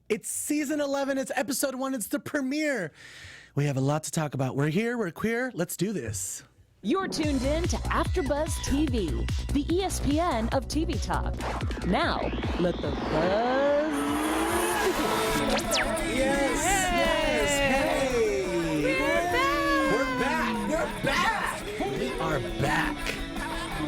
It's season 11. It's episode 1. It's the premiere. We have a lot to talk about. We're here. We're queer. Let's do this. You're tuned in to AfterBuzz TV, the ESPN of TV talk. Now, let the buzz begin. Yes. Hey. We're back. We are back.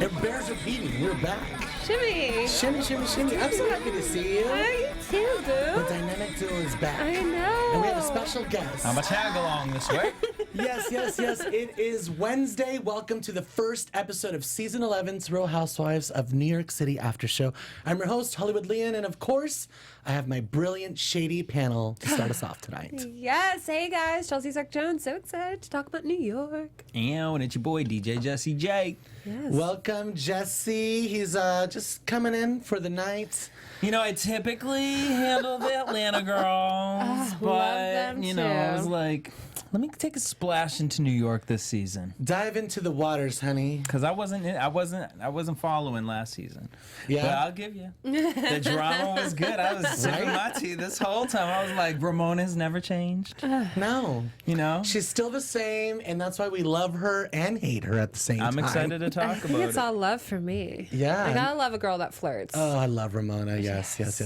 And bears are beating. We're back. Shimmy. Shimmy. I'm so happy to see you. You too, boo. The dynamic duo is back. I know. And we have a special guest. I'm a tag along this way. Yes. It is Wednesday. Welcome to the first episode of Season 11's Real Housewives of New York City After Show. I'm your host, Hollywood Lian, and of course, I have my brilliant, shady panel to start us off tonight. Yes. Hey, guys. Chelsea Jones. So excited to talk about New York. And it's your boy, DJ Jesse J. Yes. Welcome, Jesse. He's just coming in for the night. You know, I typically handle the Atlanta girls, love but, them you know, I too. was like, let me take a splash into New York this season. Dive into the waters, honey. Because I wasn't following last season. Yeah. But I'll give you. The drama was good. I was sipping my tea this whole time. I was like, Ramona's never changed. No. You know? She's still the same, and that's why we love her and hate her at the same time. I'm excited to talk I about think it's it. all love for me. Yeah. I gotta love a girl that flirts. Oh, I love Ramona. Yes.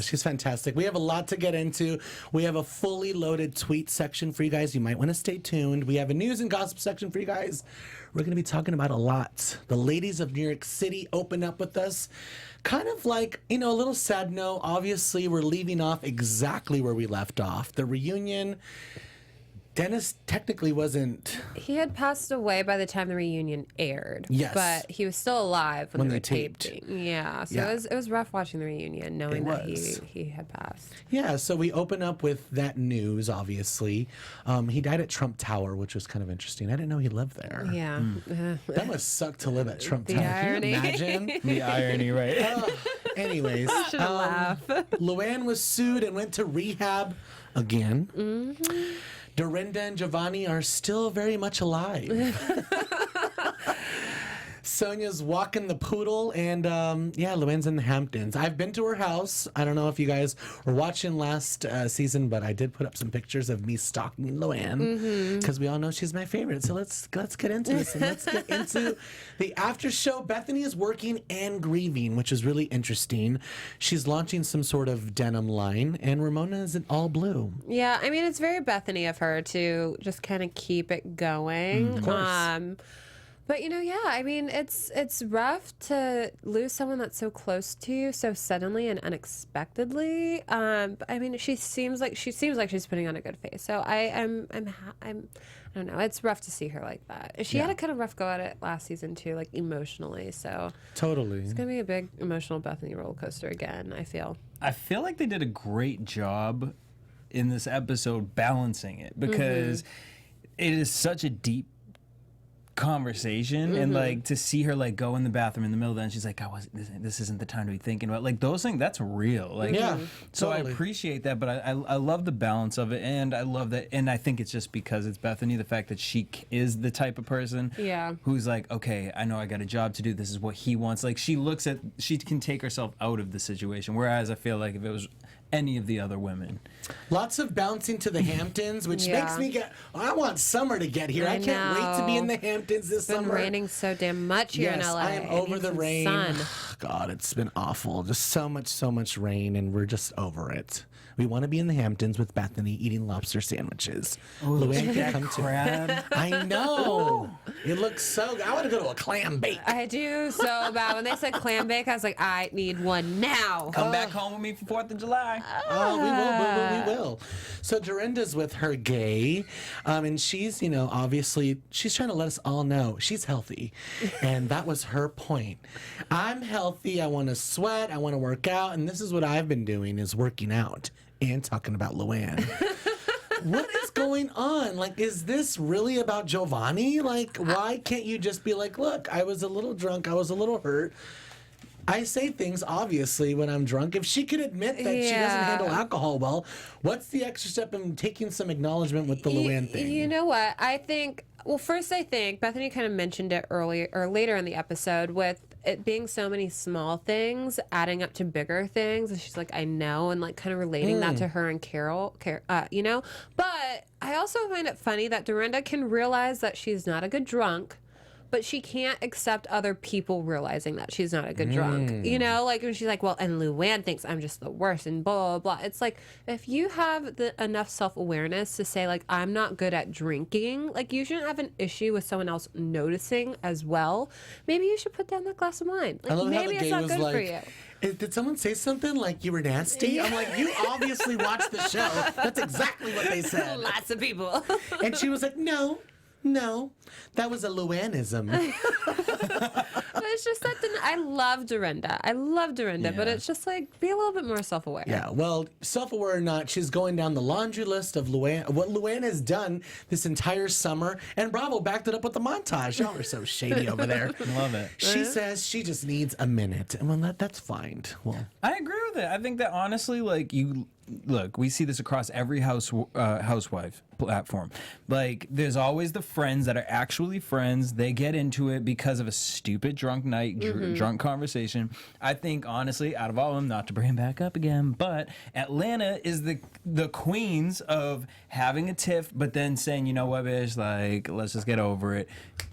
She's fantastic. We have a lot to get into. We have a fully loaded tweet section for you guys. You might want to stay tuned. We have a news and gossip section for you guys. We're going to be talking about a lot. The ladies of New York City open up with us. Kind of like, a little sad note. Obviously, we're leaving off exactly where we left off. The reunion. Dennis technically wasn't. He had passed away by the time the reunion aired. Yes. But he was still alive when When they they were taped. taping. Yeah. So Yeah. it was rough watching the reunion, knowing It that was. he had passed. Yeah, so we open up with that news, obviously. He died at Trump Tower, which was kind of interesting. I didn't know he lived there. Yeah. That must suck to live at Trump The Tower. irony. Can you imagine? The irony, right? Anyways, Should laugh. Luann was sued and went to rehab again. Mm-hmm. Dorinda and Giovanni are still very much alive. Sonja's walking the poodle, and Luann's in the Hamptons. I've been to her house. I don't know if you guys were watching last season, but I did put up some pictures of me stalking Luann because we all know she's my favorite. So let's get into this, and let's get into the after show. Bethenny is working and grieving, which is really interesting. She's launching some sort of denim line, and Ramona is in all blue. Yeah, I mean, it's very Bethenny of her to just kind of keep it going. Of course. But I mean, it's rough to lose someone that's so close to you so suddenly and unexpectedly. But I mean, she seems like she's putting on a good face. So I don't know. It's rough to see her like that. She had a kind of rough go at it last season too, like emotionally. So Totally. it's gonna be a big emotional Bethenny roller coaster again. I feel. I feel like they did a great job in this episode balancing it because it is such a deep conversation and like to see her like go in the bathroom in the middle of that and she's like, this isn't the time to be thinking about like those things. That's real. Like, Yeah, so totally. I appreciate that, but I love the balance of it, and I love that, and I think it's just because it's Bethenny, the fact that she is the type of person who's like, okay, I know I got a job to do. This is what he wants. Like she can take herself out of the situation. Whereas I feel like if it was any of the other women, Lots of bouncing to the Hamptons, which makes me I want summer to get here. I can't wait to be in the Hamptons this It's been summer. raining so damn much here in LA. I am over the rain. Sun. God, it's been awful. Just so much rain, and we're just over it. We want to be in the Hamptons with Bethenny eating lobster sandwiches. Luann can come too. crab. I know. It looks so good. I want to go to a clam bake. I do so bad. When they said clam bake, I was like, I need one now. Come back home with me for 4th of July. Oh, we will. So Dorinda's with her gay, and she's, obviously, she's trying to let us all know she's healthy. And that was her point. I'm healthy. I want to sweat. I want to work out. And this is what I've been doing is working out and talking about Luann. What is going on? Like, is this really about Giovanni? Like, why can't you just be like, look, I was a little drunk. I was a little hurt. I say things, obviously, when I'm drunk. If she could admit that she doesn't handle alcohol well, what's the extra step in taking some acknowledgement with the Luann thing? You know what? I think Bethany kind of mentioned it earlier or later in the episode with it being so many small things adding up to bigger things. And she's like, I know, and like kind of relating that to her and Carol, you know. But I also find it funny that Dorinda can realize that she's not a good drunk, but she can't accept other people realizing that she's not a good drunk. You know, like when she's like, well, and Luann thinks I'm just the worst and blah, blah, blah. It's like, if you have enough self-awareness to say, like, I'm not good at drinking, like, you shouldn't have an issue with someone else noticing as well. Maybe you should put down that glass of wine. Like, maybe it's not good for you. Did someone say something like you were nasty? Yeah. I'm like, you obviously watched the show. That's exactly what they said. Lots of people. And she was like, no, that was a Luannism. But it's just that I love Dorinda. But it's just like, be a little bit more self-aware. Yeah, well, self-aware or not, she's going down the laundry list of Luann, what Luann has done this entire summer. And Bravo backed it up with the montage. Y'all are so shady over there. Love it. She says she just needs a minute. And well, that's fine. Well, I agree with it. I think that honestly, like, look, we see this across every housewife platform. Like, there's always the friends that are actually friends. They get into it because of a stupid drunk night, drunk conversation. I think, honestly, out of all of them, not to bring him back up again, but Atlanta is the queens of having a tiff, but then saying, you know what, bitch, like, let's just get over it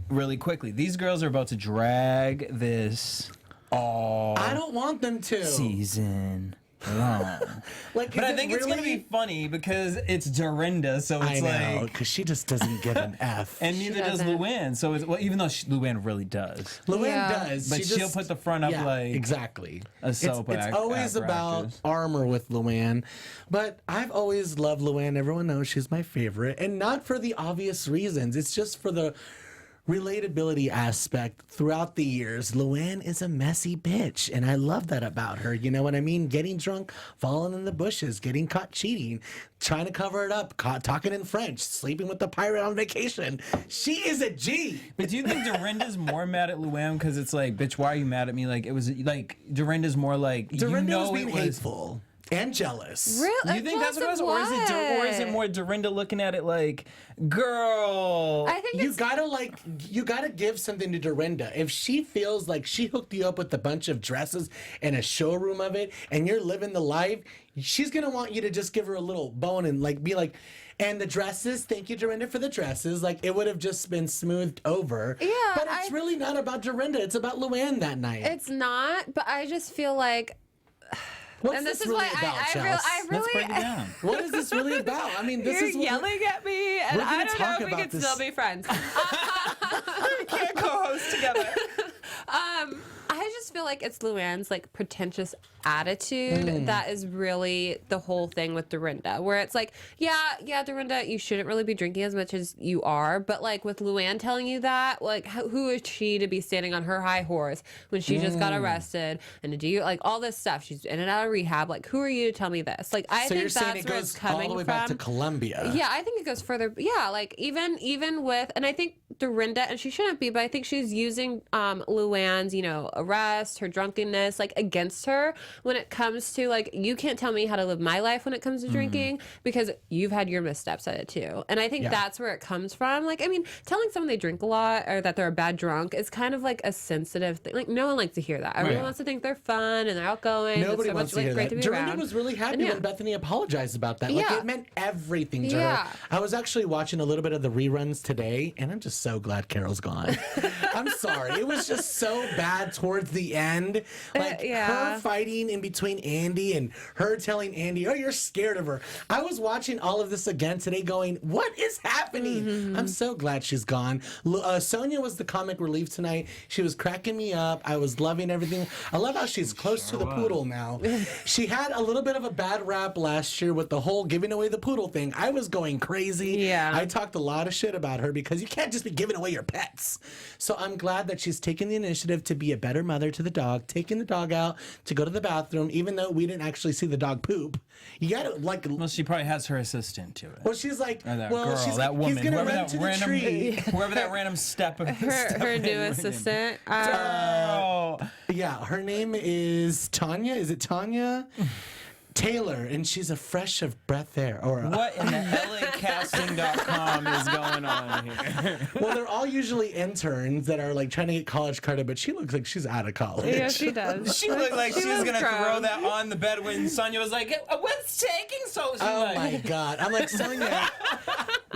really quickly. These girls are about to drag this all I don't want them to. season. Like, but I think it's gonna be funny because it's Dorinda, so it's like because she just doesn't give an F, and neither does Luann. So it's even though Luann really does. Luann does, but she'll put the front up like exactly a soap. It's always about armor with Luann, but I've always loved Luann. Everyone knows she's my favorite, and not for the obvious reasons. It's just for the relatability aspect. Throughout the years, Luann is a messy bitch, and I love that about her. You know what I mean? Getting drunk, falling in the bushes, getting caught cheating, trying to cover it up, caught talking in French, sleeping with the pirate on vacation. She is a G. But do you think Dorinda's more mad at Luann because it's like, bitch, why are you mad at me? Like, it was like Dorinda's more like, Dorinda was being hateful and jealous. Really? You think that's what it was? Or is it more Dorinda looking at it like, girl? I think you gotta give something to Dorinda. If she feels like she hooked you up with a bunch of dresses and a showroom of it, and you're living the life, she's gonna want you to just give her a little bone and like be like, and the dresses, thank you, Dorinda, for the dresses. Like, it would have just been smoothed over. Yeah. But it's really not about Dorinda. It's about Luann that night. It's not, but I just feel like... What's this really about, Chels? Let's break it down. What is this really about? I mean, this You're is what yelling at me, and I don't know if we can still be friends. We can't co-host together. I just feel like it's Luann's like pretentious attitude that is really the whole thing with Dorinda, where it's like, yeah, Dorinda, you shouldn't really be drinking as much as you are, but like with Luann telling you that, like, who is she to be standing on her high horse when she just got arrested and to do like all this stuff? She's in and out of rehab. Like, who are you to tell me this? Like, I think that's where it's coming all the way from. back to Colombia. Yeah, I think it goes further. Yeah, like even with, and I think Dorinda, and she shouldn't be, but I think she's using Luann's, arrest, her drunkenness, like against her when it comes to like, you can't tell me how to live my life when it comes to drinking because you've had your missteps at it too. And I think that's where it comes from. Like, I mean, telling someone they drink a lot or that they're a bad drunk is kind of like a sensitive thing. Like, no one likes to hear that. Everyone wants to think they're fun and they're outgoing. Nobody so wants much, to hear great that. To be Dorinda around. was really happy when Bethenny apologized about that. Like, it meant everything to her. I was actually watching a little bit of the reruns today, and I'm just so glad Carol's gone. I'm sorry. It was just so bad towards the end. Like, her fighting in between Andy and her telling Andy, oh, you're scared of her. I was watching all of this again today going, what is happening? I'm so glad she's gone. Sonja was the comic relief tonight. She was cracking me up. I was loving everything. I love how she's close to the poodle now. She had a little bit of a bad rap last year with the whole giving away the poodle thing. I was going crazy. Yeah. I talked a lot of shit about her because you can't just be giving away your pets. So I'm glad that she's taking the initiative to be a better mother to the dog, taking the dog out to go to the bathroom, even though we didn't actually see the dog poop. You gotta like. Well, she probably has her assistant to it. Well, she's like, that well, girl, she's that woman, he's gonna whoever run that to the random, tree. whoever that random step. Her new assistant. Yeah, her name is Tanya. Is it Tanya? Taylor, and she's a fresh of breath air. Or What in the LAcasting.com is going on here? well, they're all usually interns that are like trying to get college credit, but she looks like she's out of college. Yeah, she does. She looked like she was gonna grown. throw that on the bed when Sonja was like, "What's taking so?" Oh my God. I'm like, Sonja,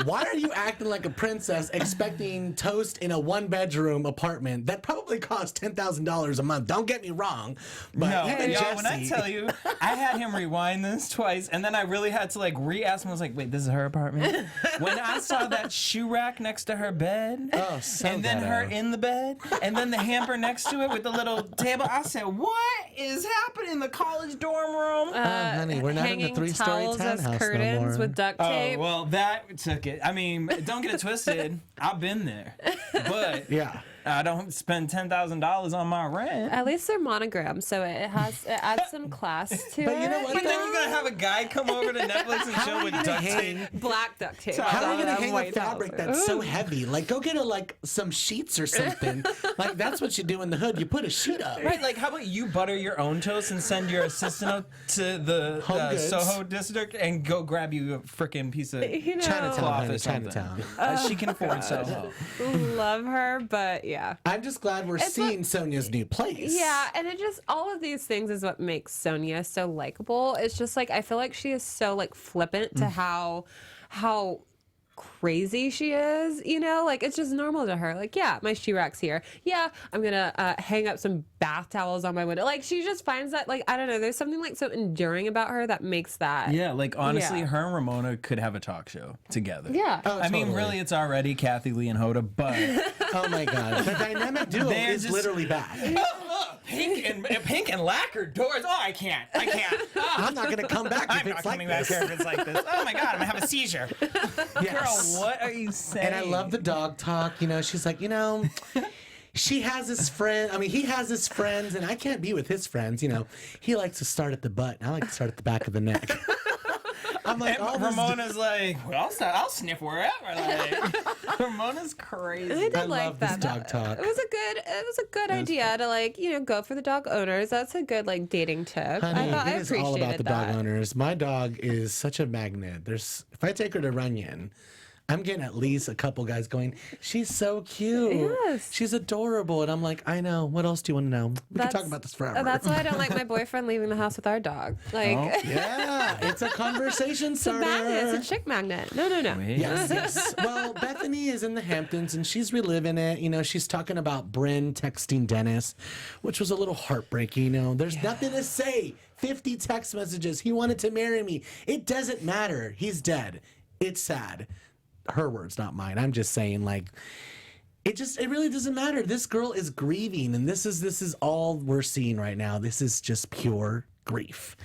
why are you acting like a princess expecting toast in a 1-bedroom apartment that probably costs $10,000 a month? Don't get me wrong. But No, even y'all, when I Jesse- tell you, I had him rewind this twice, and then I really had to like re-ask him. I was like, "Wait, this is her apartment?" When I saw that shoe rack next to her bed, Oh, so and then ghetto. her in the bed, and then the hamper next to it with the little table, I said, "What is happening in the college dorm room?" honey, we're not in the Hanging 3-story towels as townhouse no curtains more. with duct Oh, tape. well, that took it. I mean, don't get it twisted. I've been there. But Yeah. I don't spend $10,000 on my rent. At least they're monogrammed, so it adds some class to But it. you know what, But then you're going to have a guy come over to Netflix and chill with duct tape. Black duct tape. How are you gonna on hang a white fabric towels. that's so heavy? Like, go get some sheets or something. Like, that's what you do in the hood. You put a sheet up. Right, like how about you butter your own toast and send your assistant up to the Home Goods. Soho district and go grab you a freaking piece of You know, Chinatown, cloth honey, or something. Chinatown. She can afford Soho. love her, but yeah. I'm just glad we're seeing Sonja's new place. Yeah, and it just all of these things is what makes Sonja so likable. It's just like I feel like she is so like flippant to how crazy she is, you know, like it's just normal to her. Like, yeah, my shoe rack's here. Yeah, I'm gonna hang up some bath towels on my window. Like, she just finds that, like, I don't know, there's something like so enduring about her that makes that. Yeah, like honestly, Yeah. her and Ramona could have a talk show together. Yeah. Oh, I mean, totally. really, it's already Kathy Lee and Hoda, but Oh my God. The dynamic duo They're is just- literally back. pink and lacquered doors. Oh, I can't. I'm not gonna come back if I'm not it's like coming back this. here if it's like this. Oh my God, I'm gonna have a seizure. Yes. Girl, what are you saying? And I love the dog talk. You know, she's like, you know, she has his friend. I mean, he has his friends, and I can't be with his friends. You know, he likes to start at the butt, and I like to start at the back of the neck. I'm like, all this. Ramona's like, well, I'll sniff wherever. Like, Ramona's crazy. I did I like love this that. dog talk. It was a good idea to like, you know, go for the dog owners. That's a good like dating tip. Honey, I it is appreciated all about the that. dog owners. My dog is such a magnet. If I take her to Runyon, I'm getting at least a couple guys going, she's so cute. Yes. She's adorable. And I'm like, I know. What else do you want to know? We can talk about this forever. That's why I don't like my boyfriend leaving the house with our dog. Like, Oh. Yeah, it's a conversation it's a starter. magnet. It's a chick magnet. No. Yes, yes. Well, Bethenny is in the Hamptons and she's reliving it. You know, she's talking about Bryn texting Dennis, which was a little heartbreaking. You know, there's nothing to say. 50 text messages. He wanted to marry me. It doesn't matter. He's dead. It's sad. Her words, not mine. I'm just saying, like, it really doesn't matter. This girl is grieving, and this is all we're seeing right now. This is just pure grief.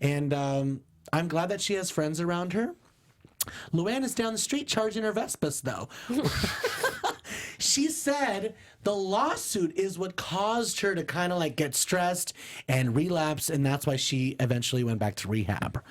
And I'm glad that she has friends around her. Luann is down the street charging her Vespas, though. She said the lawsuit is what caused her to kind of like get stressed and relapse, and that's why she eventually went back to rehab.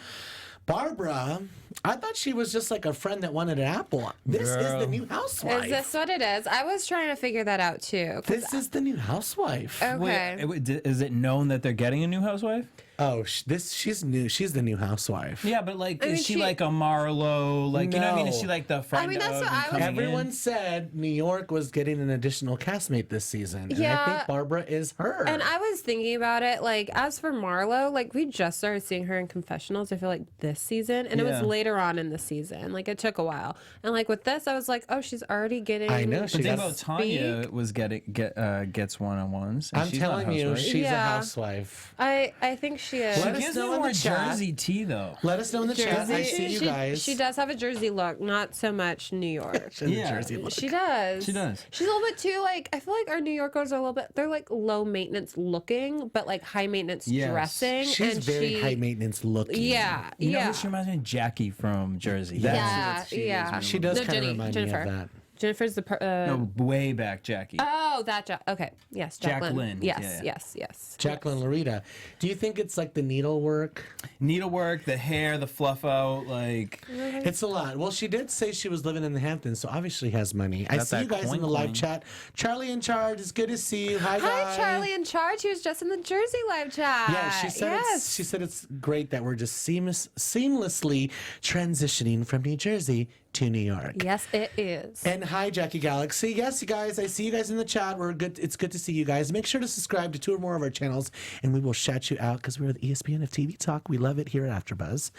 Barbara, I thought she was just like a friend that wanted an apple. This is the new housewife. Is this what it is? I was trying to figure that out too. This is the new housewife. Okay. Wait, is it known that they're getting a new housewife? Oh, she's new. She's the new housewife. Yeah, but like, I mean, is she she- like a Marlo? Like, you know what I mean? Is No. she like the friend I mean, that's of what and I was- coming Everyone in? said New York was getting an additional castmate this season. And I Yeah. think Barbara is her. And I was thinking about it, like, as for Marlo, like, we just started seeing her in confessionals, I feel like, this season. And it was Yeah. later on in the season. Like, it took a while. And, like, with this, I was like, oh, she's already getting. I know, The she thing does. about Tanya was gets one-on-ones. and I'm she's not a telling you, housewife. she's a Yeah. housewife. I think she is. Let She us gives me know in more the chat. Jersey tea though. Let us know in the chat. I see you guys. She does have a Jersey look, not so much New York. She's a Yeah. Jersey look. She does. She does. She's a little bit too, like, I feel like our New Yorkers are a little bit, they're like low maintenance looking, but like high maintenance Yes. dressing. She's and very she, high maintenance looking. Yeah. You know yeah. who she reminds me of? Jackie from Jersey. Yeah. Yeah, That's who yeah. gives me She a does No, kind of Jenny, remind Jennifer. me of that. Jennifer's the no, way back, Jackie. Oh, that okay. Yes, Jacqueline. Jacqueline. Yes. Jacqueline Larita. Do you think it's like the needlework? Needlework, the hair, the fluff out, like... It's a lot. Well, she did say she was living in the Hamptons, so obviously has money. I Got see that you guys in the coin. live chat. Charlie in charge. It's good to see you. Hi, guys. Hi, Charlie in charge. He was just in the Jersey live chat. Yeah, she said it's great that we're just seamlessly transitioning from New Jersey to New York. Yes, it is. And hi, Jackie Galaxy. Yes, you guys, I see you guys in the chat. We're good. It's good to see you guys. Make sure to subscribe to 2 or more of our channels, and we will shout you out because we're the ESPN of TV Talk. We love it here at AfterBuzz.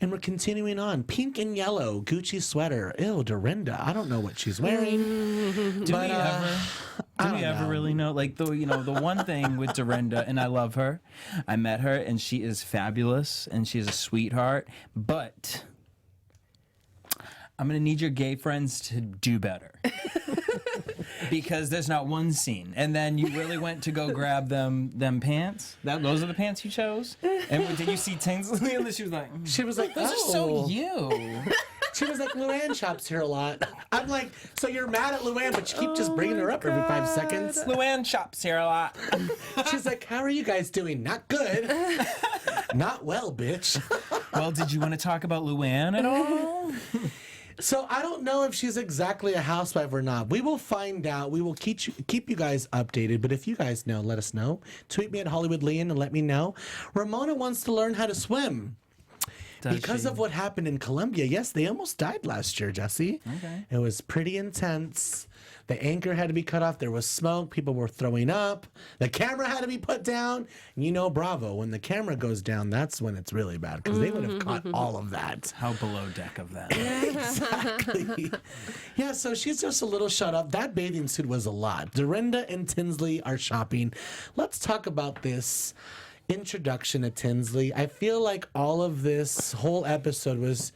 And we're continuing on. Pink and yellow, Gucci sweater. Ew, Dorinda. I don't know what she's wearing. Do we ever really know? Like, the one thing with Dorinda, and I love her. I met her, and she is fabulous, and she's a sweetheart. But I'm going to need your gay friends to do better. Because there's not one scene. And then you really went to go grab them pants? Those are the pants you chose? And did you see Tinsley? And she was like, those are so you. She was like, Luann shops here a lot. I'm like, so you're mad at Luann, but you keep just bringing her up every 5 seconds? Luann shops here a lot. She's like, how are you guys doing? Not good. Not well, bitch. Well, did you want to talk about Luann at all? So I don't know if she's exactly a housewife or not. We will find out. We will keep you guys updated. But if you guys know, let us know. Tweet me at Hollywood Lian and let me know. Ramona wants to learn how to swim. Because of what happened in Colombia. Yes, they almost died last year, Jesse. Okay. It was pretty intense. The anchor had to be cut off. There was smoke. People were throwing up. The camera had to be put down. And you know, Bravo, when the camera goes down, that's when it's really bad because they would have caught all of that. How below deck of that. Exactly. Yeah, so she's just a little shut up. That bathing suit was a lot. Dorinda and Tinsley are shopping. Let's talk about this introduction to Tinsley. I feel like all of this whole episode was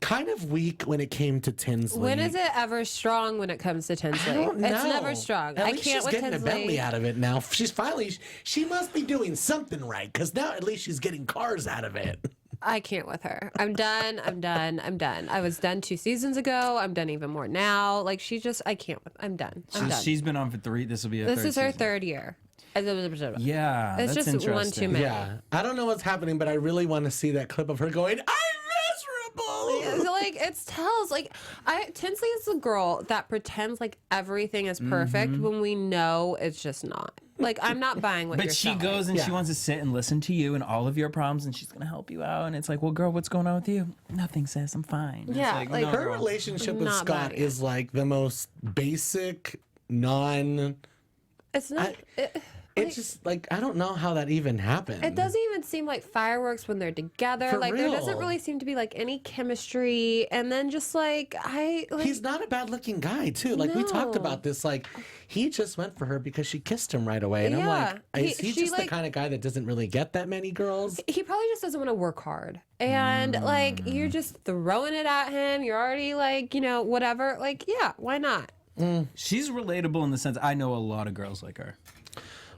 kind of weak when it came to Tinsley. When is it ever strong when it comes to Tinsley? I don't know. It's never strong. At I least can't she's with getting Tinsley. a Bentley out of it now. She must be doing something right because now at least she's getting cars out of it. I can't with her. I'm done. I was done 2 seasons ago. I'm done even more now. Like I can't. I'm done. I'm done. She's been on for 3. This will be This is her season. 3rd year. Yeah, It's that's just one too many. Yeah. I don't know what's happening, but I really want to see that clip of her going, I'm miserable. Like it tells Tinsley is the girl that pretends like everything is perfect when we know it's just not. Like I'm not buying what you're But she selling. goes and she wants to sit and listen to you and all of your problems, and she's gonna help you out. And it's like, well, girl, what's going on with you? Nothing, sis. I'm fine. Yeah, it's like, no, Her girl. relationship with Not Scott buying it. is like the most basic, It's not. It's just like I don't know how that even happened. It doesn't even seem like fireworks when they're together. For like there doesn't real. really seem to be like any chemistry. And then just He's not a bad looking guy too. Like we talked No. about this. Like he just went for her because she kissed him right away. And I'm Yeah. like, is he She, just the like- kind of guy that doesn't really get that many girls? he probably just doesn't want to work hard. And like you're just throwing it at him. You're already like, whatever. Like, yeah, why not? She's relatable in the sense I know a lot of girls like her.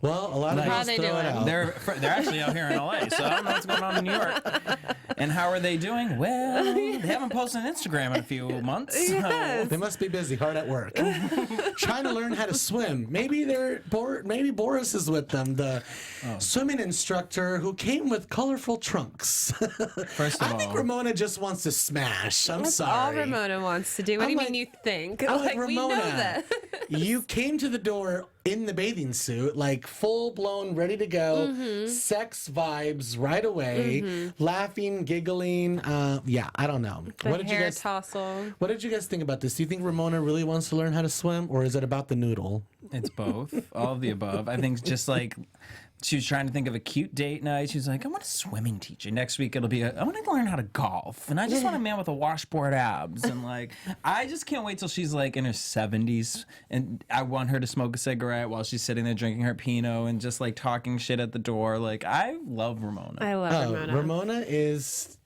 Well, a lot of How girls they throw it doing? out. They're actually out here in LA, so I don't know what's going on in New York. And how are they doing? Well, they haven't posted on Instagram in a few months. So. Yes. They must be busy, hard at work, trying to learn how to swim. Maybe maybe Boris is with them, the swimming instructor who came with colorful trunks. First of I think all, Ramona just wants to smash. I'm That's sorry. all Ramona wants to do. What I'm do you like- mean you think? I'm like, we know Ramona, that. You came to the door in the bathing suit, like full blown, ready to go, Mm-hmm. sex vibes right away, laughing, giggling. Yeah, I don't know. The What did you hair guys? tousle. What did you guys think about this? Do you think Ramona really wants to learn how to swim, or is it about the noodle? it's both, all of the above. I think just like she was trying to think of a cute date night. She was like, I want a swimming teacher. Next week it'll be I want to learn how to golf. And I just want a man with a washboard abs. And like, I just can't wait till she's like in her 70s. And I want her to smoke a cigarette while she's sitting there drinking her Pinot and just like talking shit at the door. Like, I love Ramona. I love Ramona. Ramona is.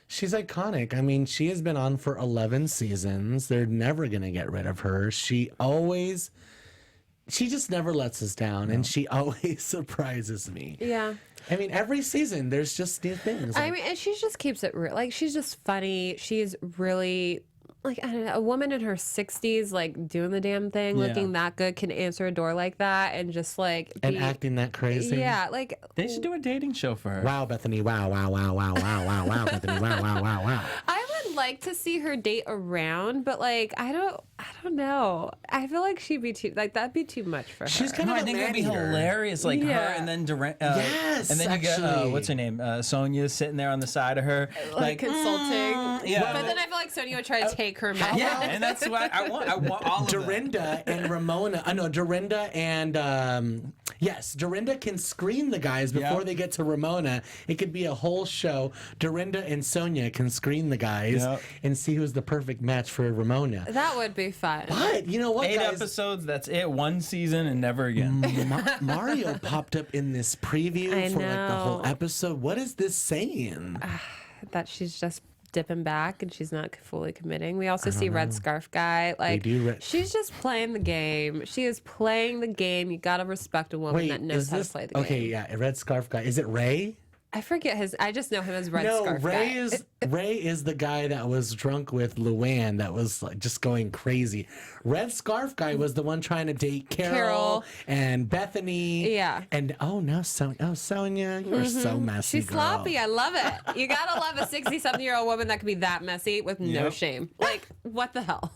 She's iconic. I mean, she has been on for 11 seasons. They're never going to get rid of her. She just never lets us down, and she always surprises me. Yeah. I mean, every season there's just new things. I mean, and she just keeps it real. Like, she's just funny. She's really like, I don't know, a woman in her 60s, like, doing the damn thing, looking that good, can answer a door like that and just, like... And acting that crazy. Yeah, like... They should do a dating show for her. Wow, Bethenny. Wow, Bethenny. Wow. I would like to see her date around, but, like, I don't know. I feel like she'd be too... Like, that'd be too much for her. She's kind of I think it would be hilarious, like her and then Dorinda. Yes, and then you get actually. what's her name, Sonja sitting there on the side of her, like consulting. yeah. But then I feel like Sonia would try to take her man. Yeah, and that's what I want. I want all of Dorinda and Ramona. No, Dorinda and Dorinda can screen the guys before they get to Ramona. It could be a whole show. Dorinda and Sonja can screen the guys and see who's the perfect match for Ramona. That would be fun. But you know what, 8 guys? episodes. That's it. One season and never again. Mario popped up in this preview for like the whole know. episode. What is this saying? That she's just dipping back and she's not fully committing. We also see Red Scarf Guy. Like, she's just playing the game. She is playing the game. You gotta respect a woman that knows how to play the game. Okay, yeah, Red Scarf Guy. Is it Ray? I forget his. I just know him as Red Scarf Ray Guy. Ray is the guy that was drunk with Luann that was like just going crazy. Red Scarf Guy was the one trying to date Carol. And Bethenny. Yeah. And Sonja, you're so messy. She's girl. sloppy. I love it. You gotta love a 60-something-year-old woman that can be that messy with no shame. Like, what the hell?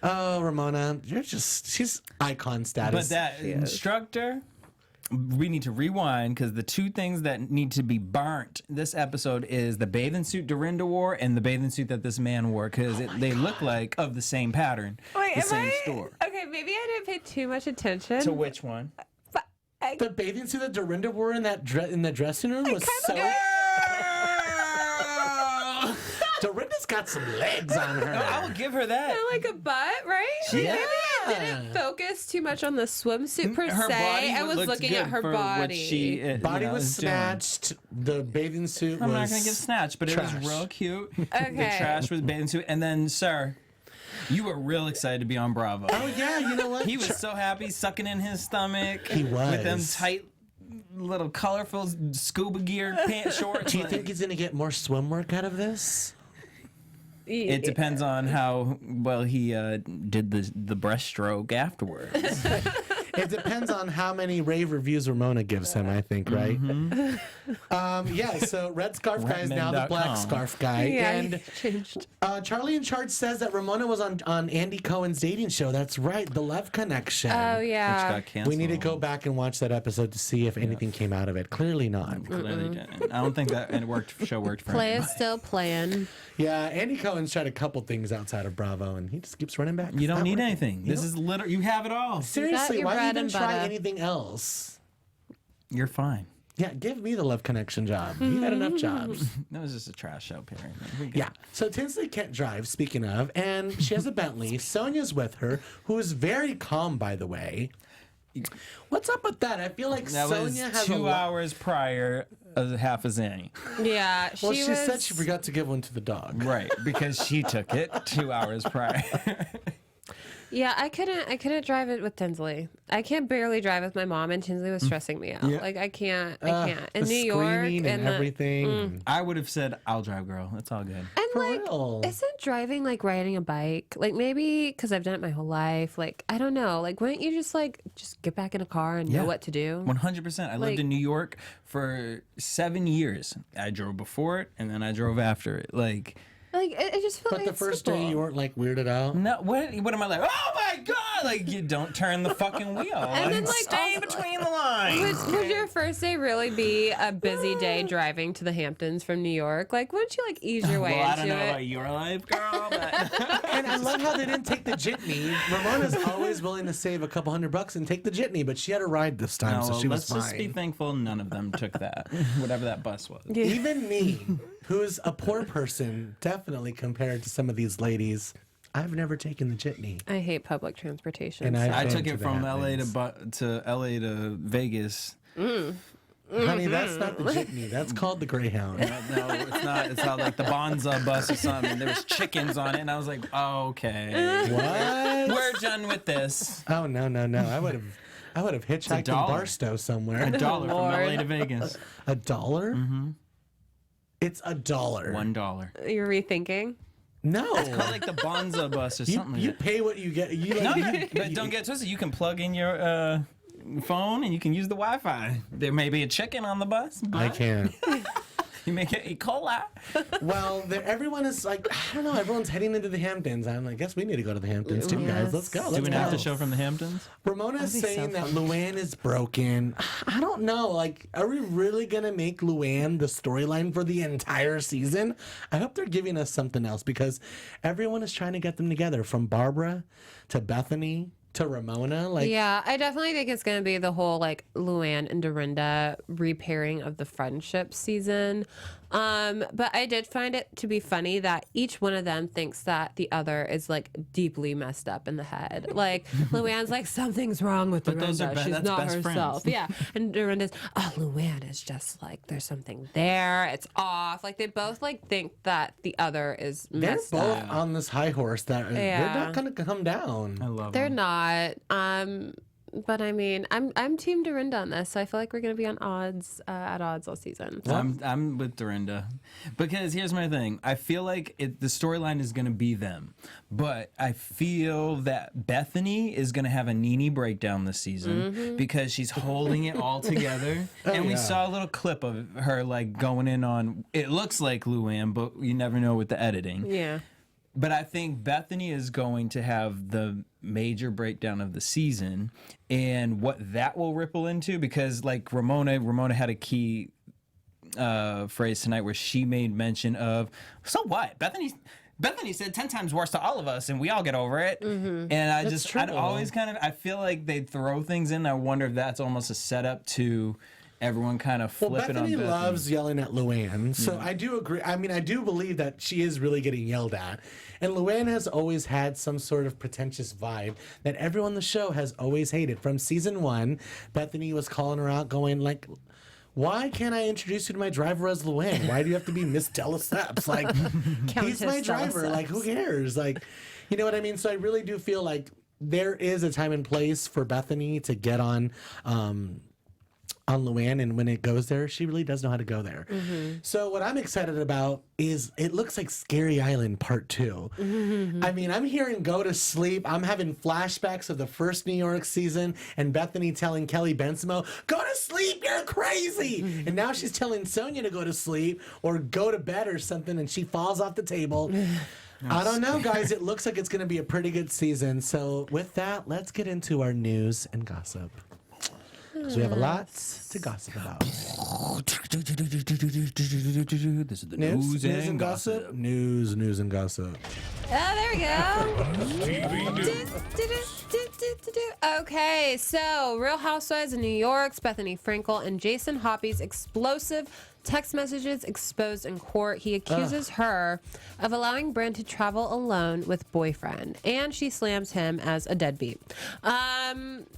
Oh, Ramona, she's icon status. But that instructor, we need to rewind because the two things that need to be burnt this episode is the bathing suit Dorinda wore and the bathing suit that this man wore because they look like of the same pattern, the same store. Okay, maybe I didn't pay too much attention. To which one? The bathing suit that Dorinda wore in the dressing room was so. Dorinda's got some legs on her. No, I will give her that. Kind of like a butt, right? Yeah. Maybe I didn't focus too much on the swimsuit per Her body se. I was looked looking good at her for body. What she, Body was is doing. snatched. The bathing suit I'm was. not gonna give snatch, but trash. it was real cute. Okay. The trash was bathing suit, and then sir, you were real excited to be on Bravo. Oh yeah, you know what? He was so happy, sucking in his stomach. He was. With them tight, little colorful scuba gear pant shorts. Do you think he's gonna get more swim work out of this? It depends on how well he did the breaststroke afterwards. It depends on how many rave reviews Ramona gives him, I think, right? Yeah, so Red Scarf Guy is now the Black Scarf Guy. Yeah, And he changed. Charlie in Charge says that Ramona was on Andy Cohen's dating show. That's right, The Love Connection. Oh, Which yeah. got canceled. We need to go back and watch that episode to see if anything came out of it. Clearly not. Clearly didn't. I don't think that show worked for Play him. is still playing. Yeah, Andy Cohen's tried a couple things outside of Bravo, and he just keeps running back. You don't It's not need working. anything. This is literally, you have it all. Seriously, your why bread even and try butter? anything else? You're fine. Yeah, give me the Love Connection job. You had enough jobs. That was just a trash show, period. We good. Yeah. So Tinsley can't drive, speaking of, and she has a Bentley. Sonja's with her, who is very calm, by the way. What's up with that? I feel like That was Sonja has 2 hours prior of half a Zanny. Yeah, Well, she said she forgot to give one to the dog. Right, because she took it 2 hours prior. Yeah, I couldn't drive it with Tinsley. I can't barely drive with my mom, and Tinsley was stressing me out. Yeah. Like I can't. In The New York screaming and the- everything. I would have said, I'll drive, girl. It's all good. And For like, real. isn't driving like riding a bike? Like maybe because I've done it my whole life. Like I don't know. Like wouldn't you just get back in a car and know what to do? 100%. I lived Like- in New York for 7 years. I drove before it, and then I drove after it. Like, Like it just felt But like the it's first simple. day you weren't like weirded out. no, what am I like? Oh my God! Like, you don't turn the fucking wheel. And then, like, stay also, between the lines. Would your first day really be a busy day driving to the Hamptons from New York? Like, wouldn't you ease your way Well, I into don't know it? about your life, girl, but And I love how they didn't take the jitney. Ramona's always willing to save a couple $100 and take the jitney, but she had a ride this time, so no, she was let's just be fine. thankful none of them took that, whatever that bus was. Even me, who's a poor person, definitely compared to some of these ladies, I've never taken the jitney. I hate public transportation. And so- I've I been took to it the from LA Hamptons. to LA to Vegas. Honey, that's not the jitney. That's called the Greyhound. No, it's not. It's not like the Bonza bus or something. There was chickens on it, and I was like, oh, okay, What? we're done with this. Oh no. I would have hitchhiked in $1. Barstow somewhere. $1 from LA Lord. to Vegas. $1? Mm-hmm. It's $1. $1. You're rethinking? No. It's called like the Bonza bus or something. You pay what you get. But don't get twisted. You can plug in your phone and you can use the Wi-Fi. There may be a chicken on the bus. But I can't. You may get E. coli. Well, everyone is like, I don't know, everyone's heading into the Hamptons. I'm like, I guess we need to go to the Hamptons too, guys. Let's go. Do an after show from the Hamptons. Ramona is saying that Luann is broken. I don't know. Like, are we really going to make Luann the storyline for the entire season? I hope they're giving us something else because everyone is trying to get them together, from Barbara to Bethenny to Ramona. Like, yeah, I definitely think it's going to be the whole like Luann and Dorinda repairing of the friendship season. But I did find it to be funny that each one of them thinks that the other is like deeply messed up in the head. Like Luann's like, something's wrong with Dorinda. She's not herself. Yeah. And Dorinda's, oh, Luann is just like, there's something there. It's off. Like they both like think that the other is messed up. They're both on this high horse that they're not going to come down. I love They're them. not. But I mean, I'm Team Dorinda on this, so I feel like we're gonna be on at odds all season. So. I'm with Dorinda because here's my thing. I feel like the storyline is gonna be them, but I feel that Bethenny is gonna have a Nene breakdown this season because she's holding it all together. And we saw a little clip of her like going in on. It looks like Luann, but you never know with the editing. Yeah. But I think Bethenny is going to have the major breakdown of the season and what that will ripple into, because like Ramona had a key phrase tonight where she made mention of, so what? Bethenny said 10 times worse to all of us and we all get over it. And I'd always I feel like they throw things in. I wonder if that's almost a setup to everyone kind of flipping on Bethenny. Bethany loves yelling at Luann, so I do agree. I mean, I do believe that she is really getting yelled at. And Luann has always had some sort of pretentious vibe that everyone on the show has always hated. From season 1, Bethenny was calling her out, going like, why can't I introduce you to my driver as Luann? Why do you have to be Miss Delaceps? Like, he's my driver. Delaceps. Like, who cares? Like, you know what I mean? So I really do feel like there is a time and place for Bethenny to get on Luann, and when it goes there, she really does know how to go there. So what I'm excited about is it looks like Scary Island Part 2. I mean, I'm hearing Go to Sleep. I'm having flashbacks of the first New York season and Bethenny telling Kelly Bensimon, go to sleep, you're crazy. And now she's telling Sonja to go to sleep or go to bed or something, and she falls off the table. I don't know, guys. It looks like it's going to be a pretty good season. So with that, let's get into our news and gossip. Because we have a lot to gossip about. This is the news and gossip. News and gossip. Oh, there we go. Okay, so Real Housewives of New York's Bethenny Frankel and Jason Hoppy's explosive text messages exposed in court. He accuses her of allowing Brynn to travel alone with boyfriend, and she slams him as a deadbeat.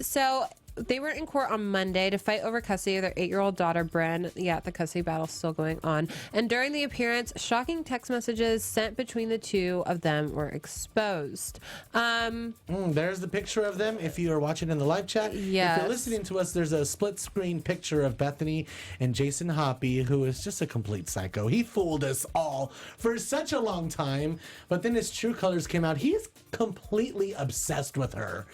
So they were in court on Monday to fight over custody of their 8-year-old daughter, Brynn. Yeah, the custody battle's still going on. And during the appearance, shocking text messages sent between the two of them were exposed. There's the picture of them if you are watching in the live chat. Yes. If you're listening to us, there's a split screen picture of Bethenny and Jason Hoppy, who is just a complete psycho. He fooled us all for such a long time, but then his true colors came out. He's completely obsessed with her.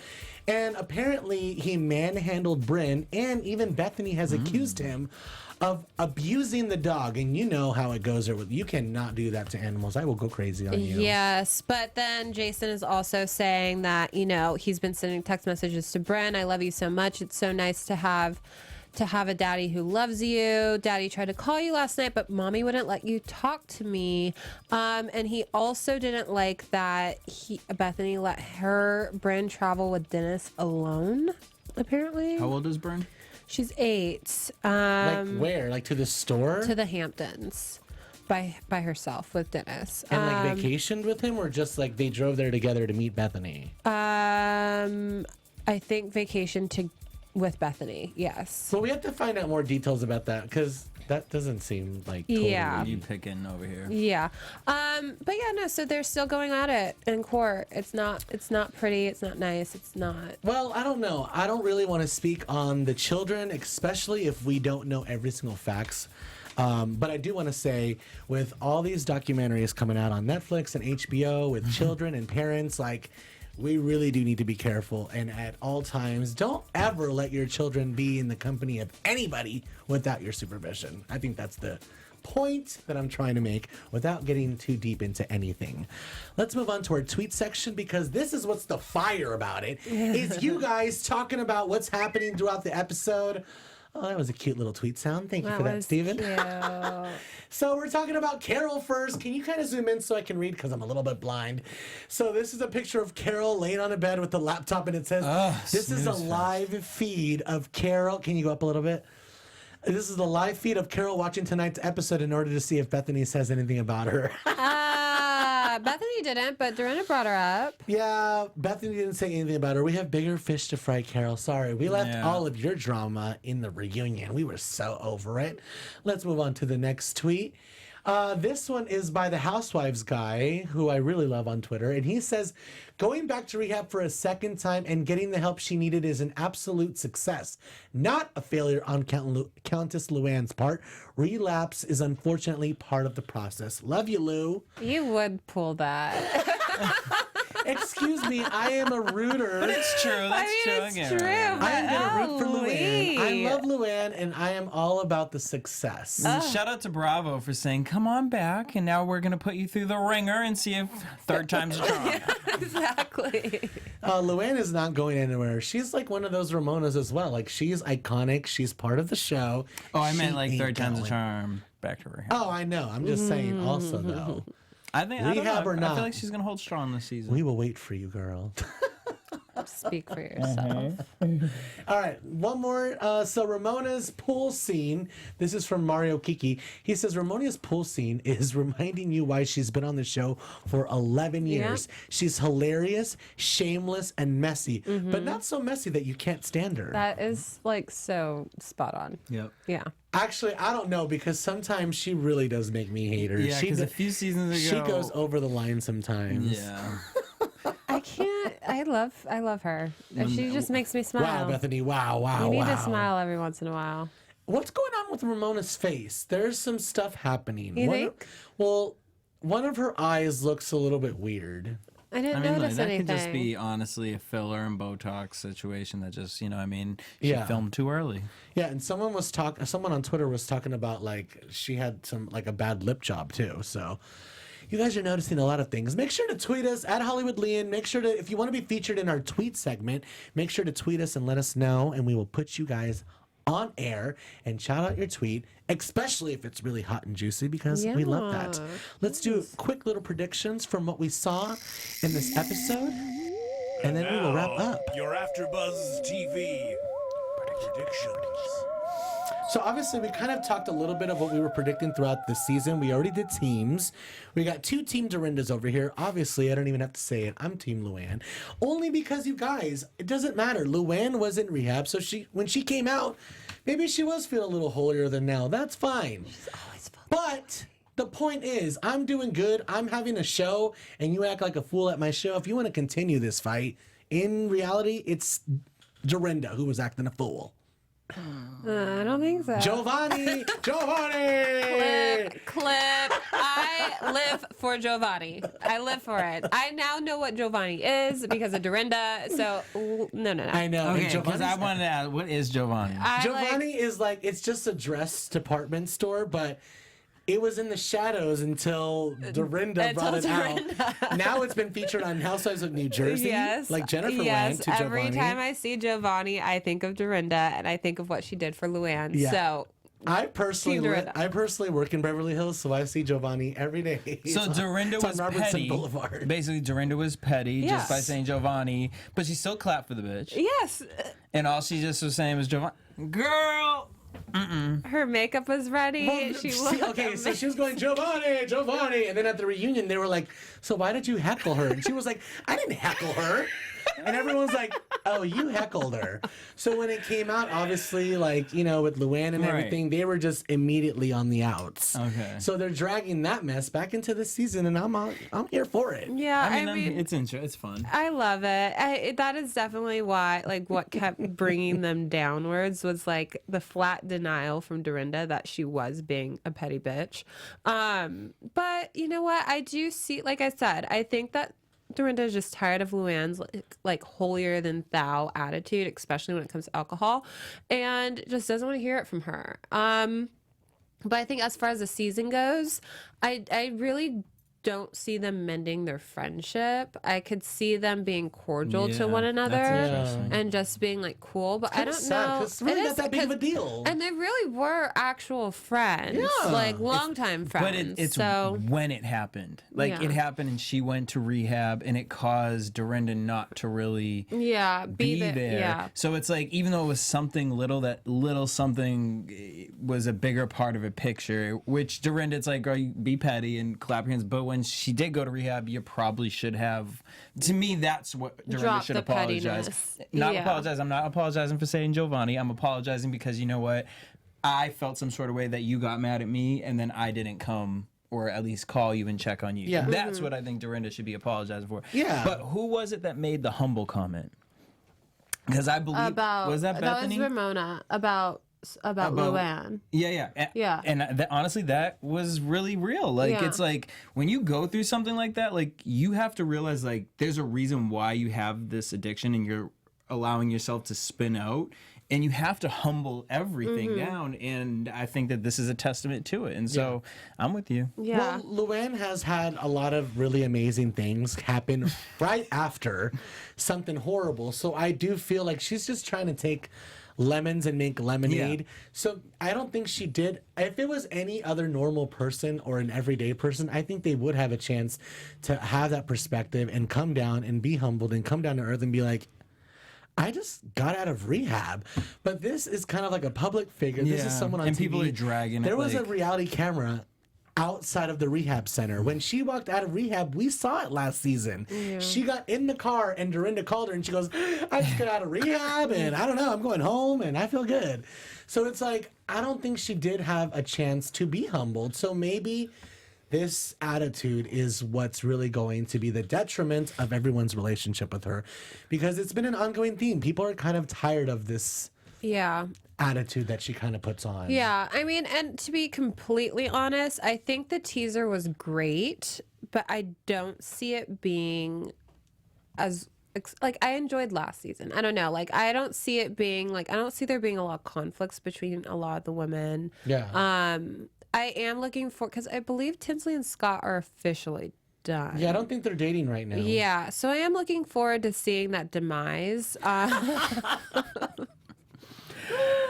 And apparently he manhandled Brynn, and even Bethenny has accused him of abusing the dog. And you know how it goes there. You cannot do that to animals. I will go crazy on you. Yes, but then Jason is also saying that, you know, he's been sending text messages to Brynn. I love you so much. It's so nice to have a daddy who loves you. Daddy tried to call you last night, but mommy wouldn't let you talk to me. And he also didn't like that Bethenny let Brynn travel with Dennis alone, apparently. How old is Brynn? She's 8. Like where? Like to the store? To the Hamptons. By herself with Dennis. And like vacationed with him, or just like they drove there together to meet Bethenny? I think vacation with Bethenny, yes. Well, we have to find out more details about that, because that doesn't seem like totally... Yeah. You picking over here. Yeah. But yeah, no, so they're still going at it in court. It's not pretty, it's not nice, it's not... Well, I don't know. I don't really want to speak on the children, especially if we don't know every single facts But I do want to say, with all these documentaries coming out on Netflix and HBO with children and parents, like, we really do need to be careful. And at all times, don't ever let your children be in the company of anybody without your supervision. I think that's the point that I'm trying to make without getting too deep into anything. Let's move on to our tweet section, because this is what's the fire about it. Is you guys talking about what's happening throughout the episode. Oh, that was a cute little tweet sound. Thank you for that, Steven. So we're talking about Carol first. Can you kind of zoom in so I can read, because I'm a little bit blind. So this is a picture of Carol laying on a bed with the laptop, and it says, this is a live feed of Carol. Can you go up a little bit? This is the live feed of Carol watching tonight's episode in order to see if Bethenny says anything about her. Bethenny didn't, but Dorinda brought her up. Yeah, Bethenny didn't say anything about her. We have bigger fish to fry, Carol. Sorry. We left all of your drama in the reunion. We were so over it. Let's move on to the next tweet. This one is by the Housewives guy, who I really love on Twitter. And he says, going back to rehab for a second time and getting the help she needed is an absolute success. Not a failure on Countess Luann's part. Relapse is unfortunately part of the process. Love you, Lou. You would pull that. Excuse me, I am a rooter. But it's true. That's true. It's true. I am going to root for Luann. I Lee. love Luann, and I am all about the success. Shout out to Bravo for saying, come on back, and now we're going to put you through the ringer and see if third time's a charm. Exactly. Luann is not going anywhere. She's like one of those Ramonas as well. Like, she's iconic. She's part of the show. Oh, I meant She like ain't third time's a going. charm. Back to rehab. Oh, I know. I'm just saying also, though. I don't know. Rehab or I not. feel like she's going to hold strong this season. We will wait for you, girl. Speak for yourself. All right, one more. So Ramona's pool scene. This is from Mario Kiki. He says Ramona's pool scene is reminding you why she's been on the show for 11 years. She's hilarious, shameless, and messy, but not so messy that you can't stand her. That is like so spot on. Yep. Yeah. Actually, I don't know, because sometimes she really does make me hate her. Yeah, because a few seasons ago... She goes over the line sometimes. Yeah. I can't. I love her. She just makes me smile. Wow, Bethenny. Wow. You need to smile every once in a while. What's going on with Ramona's face? There's some stuff happening. You think? One of her eyes looks a little bit weird. I didn't Like, notice that anything. could just be honestly a filler and Botox situation that just, she Yeah. filmed too early. Yeah, and someone on Twitter was talking about, like, she had some, like, a bad lip job too. So you guys are noticing a lot of things. Make sure to tweet us at Hollywood Lian. Make sure to, if you want to be featured in our tweet segment, make sure to tweet us and let us know, and we will put you guys on air and shout out your tweet, especially if it's really hot and juicy, because we love that. Let's do quick little predictions from what we saw in this episode, and then we will wrap up. Your AfterBuzz TV predictions. So obviously we kind of talked a little bit of what we were predicting throughout the season. We already did teams. We got two Team Dorindas over here. Obviously, I don't even have to say it. I'm Team Luann. Only because, you guys, it doesn't matter. Luann was in rehab, so when she came out, maybe she was feeling a little holier than now. That's fine. She's always fun. But the point is, I'm doing good. I'm having a show, and you act like a fool at my show. If you want to continue this fight, in reality, it's Dorinda who was acting a fool. I don't think so. Giovanni! Clip. I live for Giovanni. I live for it. I now know what Giovanni is because of Dorinda. So no. I know. and Okay, because I Giovanni's- wanted to ask, what is Giovanni? Giovanni is like, it's just a dress department store, but it was in the shadows until Dorinda brought it out. Now it's been featured on Housewives of New Jersey. Yes. Like Jennifer yes. went to Giovanni. Every time I see Giovanni, I think of Dorinda and I think of what she did for Luann. Yeah. So I personally Dorinda. work in Beverly Hills, so I see Giovanni every day. So Dorinda was Robertson petty. Boulevard. Basically, Dorinda was petty just by Yes. saying Giovanni, but she still clapped for the bitch. yes, And all she just was saying was Giovanni. Girl! her makeup was ready. Well, she see, looked okay, so she was going, Giovanni, and then at the reunion, they were like, so why did you heckle her? And she was like, I didn't heckle her. And everyone's like, oh, you heckled her. So when it came out, obviously, like, you know, with Luann and everything, they were just immediately on the outs. Okay. So they're dragging that mess back into the season, and I'm here for it. Yeah, I mean, it's fun. I love it. That is definitely why, like, what kept bringing them downwards was like the flat denial from Dorinda that she was being a petty bitch. But you know what? I do see, like I said, I think that Dorinda is just tired of Luann's like holier than thou attitude, especially when it comes to alcohol, and just doesn't want to hear it from her. But I think as far as the season goes, I really don't see them mending their friendship. I could see them being cordial to one another and just being like cool, but I don't know. It's really not that big of a deal. And they really were actual friends, like longtime friends. But it's so when it happened. Like it happened and she went to rehab and it caused Dorinda not to really be there. Yeah. So it's like, even though it was something little, that little something was a bigger part of a picture, which Dorinda, it's like, girl, you be petty and clap your hands. But when she did go to rehab, you probably should have. To me, that's what Dorinda should apologize. Apologize. I'm not apologizing for saying Giovanni. I'm apologizing because, you know what? I felt some sort of way that you got mad at me and then I didn't come or at least call you and check on you. Yeah. That's what I think Dorinda should be apologizing for. Yeah. But who was it that made the humble comment? Because I believe was that Bethenny? That was Ramona about Luann. Yeah. And honestly, that was really real. Like, it's like when you go through something like that, like you have to realize like there's a reason why you have this addiction and you're allowing yourself to spin out. And you have to humble everything down. And I think that this is a testament to it. And so I'm with you. Yeah. Well, Luann has had a lot of really amazing things happen right after something horrible. So I do feel like she's just trying to take lemons and make lemonade. Yeah. So I don't think she did. If it was any other normal person or an everyday person, I think they would have a chance to have that perspective and come down and be humbled and come down to earth and be like, I just got out of rehab. But this is kind of like a public figure. This is someone on and TV. People are dragging it. There was a reality camera outside of the rehab center. When she walked out of rehab, we saw it last season. Yeah. She got in the car and Dorinda called her and she goes, I just got out of rehab and I don't know, I'm going home and I feel good. So it's like, I don't think she did have a chance to be humbled. So maybe this attitude is what's really going to be the detriment of everyone's relationship with her, because it's been an ongoing theme. People are kind of tired of this attitude that she kind of puts on. Yeah, I mean, and to be completely honest, I think the teaser was great, but I don't see it being as like, I enjoyed last season. I don't know, like I don't see it being like, I don't see there being a lot of conflicts between a lot of the women. Yeah. I am looking for, because I believe Tinsley and Scott are officially done. Yeah, I don't think they're dating right now. Yeah, so I am looking forward to seeing that demise.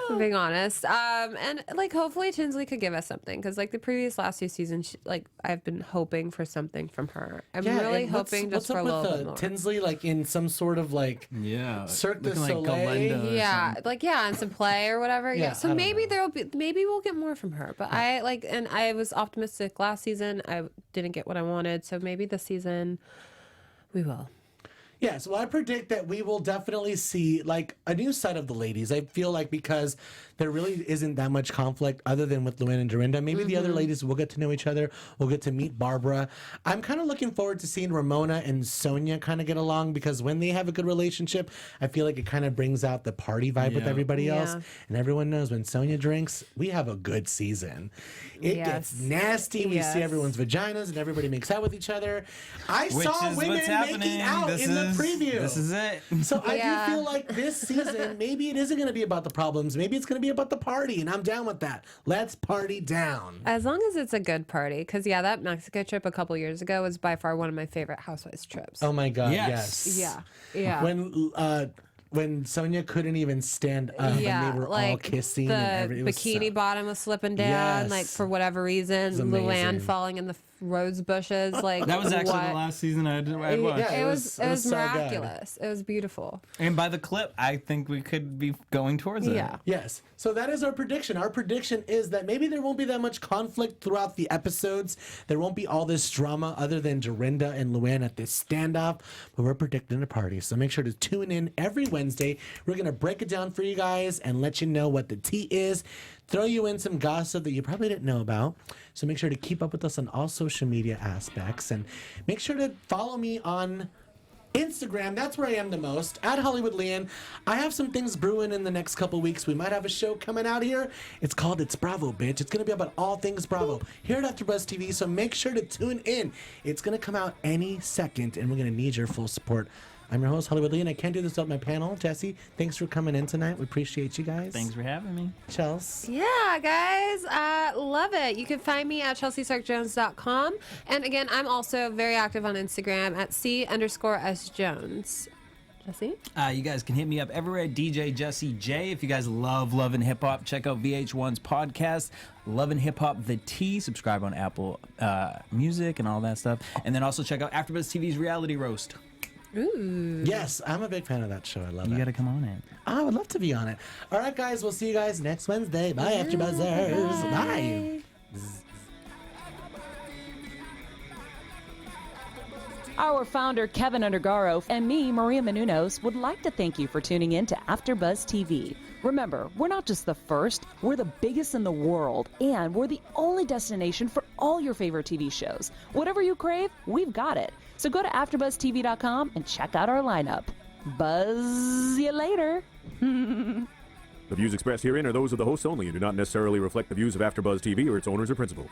I'm being honest. And like hopefully Tinsley could give us something, because like the previous last two seasons, like I've been hoping for something from her. I'm really hoping just for a little bit more. Tinsley, like in some sort of like Cirque du Soleil. And some play or whatever. Yeah. So maybe we'll get more from her. But I was optimistic last season. I didn't get what I wanted. So maybe this season we will. Yes, well, I predict that we will definitely see like a new side of the ladies. I feel like because there really isn't that much conflict other than with Luann and Dorinda. Maybe the other ladies will get to know each other. We'll get to meet Barbara. I'm kind of looking forward to seeing Ramona and Sonja kind of get along, because when they have a good relationship, I feel like it kind of brings out the party vibe with everybody else. And everyone knows when Sonja drinks, we have a good season. It gets nasty. We see everyone's vaginas and everybody makes out with each other. I saw women making out in the preview. This is it. So I do feel like this season, maybe it isn't going to be about the problems. Maybe it's going to be about the party, and I'm down with that. Let's party down. As long as it's a good party. Because, that Mexico trip a couple years ago was by far one of my favorite Housewives trips. Oh, my God, yes. Yeah. When when Sonja couldn't even stand up and they were all kissing the and everything. bikini bottom was slipping down, like for whatever reason. Luann falling in the rose bushes, like that was actually the last season I watched. Yeah, it was so miraculous. It was beautiful. And by the clip, I think we could be going towards it. Yeah. Yes. So that is our prediction. Our prediction is that maybe there won't be that much conflict throughout the episodes. There won't be all this drama other than Dorinda and Luann at this standoff. But we're predicting a party. So make sure to tune in every Wednesday. We're going to break it down for you guys and let you know what the tea is. Throw you in some gossip that you probably didn't know about. So make sure to keep up with us on all social media aspects. And make sure to follow me on Instagram. That's where I am the most, at Hollywood Lian. I have some things brewing in the next couple weeks. We might have a show coming out here. It's called It's Bravo, bitch. It's going to be about all things Bravo here at AfterBuzz TV. So make sure to tune in. It's going to come out any second, and we're going to need your full support. I'm your host, Hollywood Lian. I can't do this without my panel. Jesse, thanks for coming in tonight. We appreciate you guys. Thanks for having me. Chelsea. Yeah, guys, love it. You can find me at chelseasarkjones.com. And again, I'm also very active on Instagram at C_S Jones. Jesse? You guys can hit me up everywhere at DJ Jesse J. If you guys love Love and Hip Hop, check out VH1's podcast, Love and Hip Hop The Tea. Subscribe on Apple Music and all that stuff. And then also check out AfterBuzz TV's Reality Roast. Ooh. Yes, I'm a big fan of that show. I love it. You got to come on it. I would love to be on it. All right, guys. We'll see you guys next Wednesday. Bye, AfterBuzzers. Bye. Our founder, Kevin Undergaro, and me, Maria Menounos, would like to thank you for tuning in to AfterBuzz TV. Remember, we're not just the first, we're the biggest in the world, and we're the only destination for all your favorite TV shows. Whatever you crave, we've got it. So go to AfterBuzzTV.com and check out our lineup. Buzz you later. The views expressed herein are those of the hosts only and do not necessarily reflect the views of AfterBuzz TV or its owners or principals.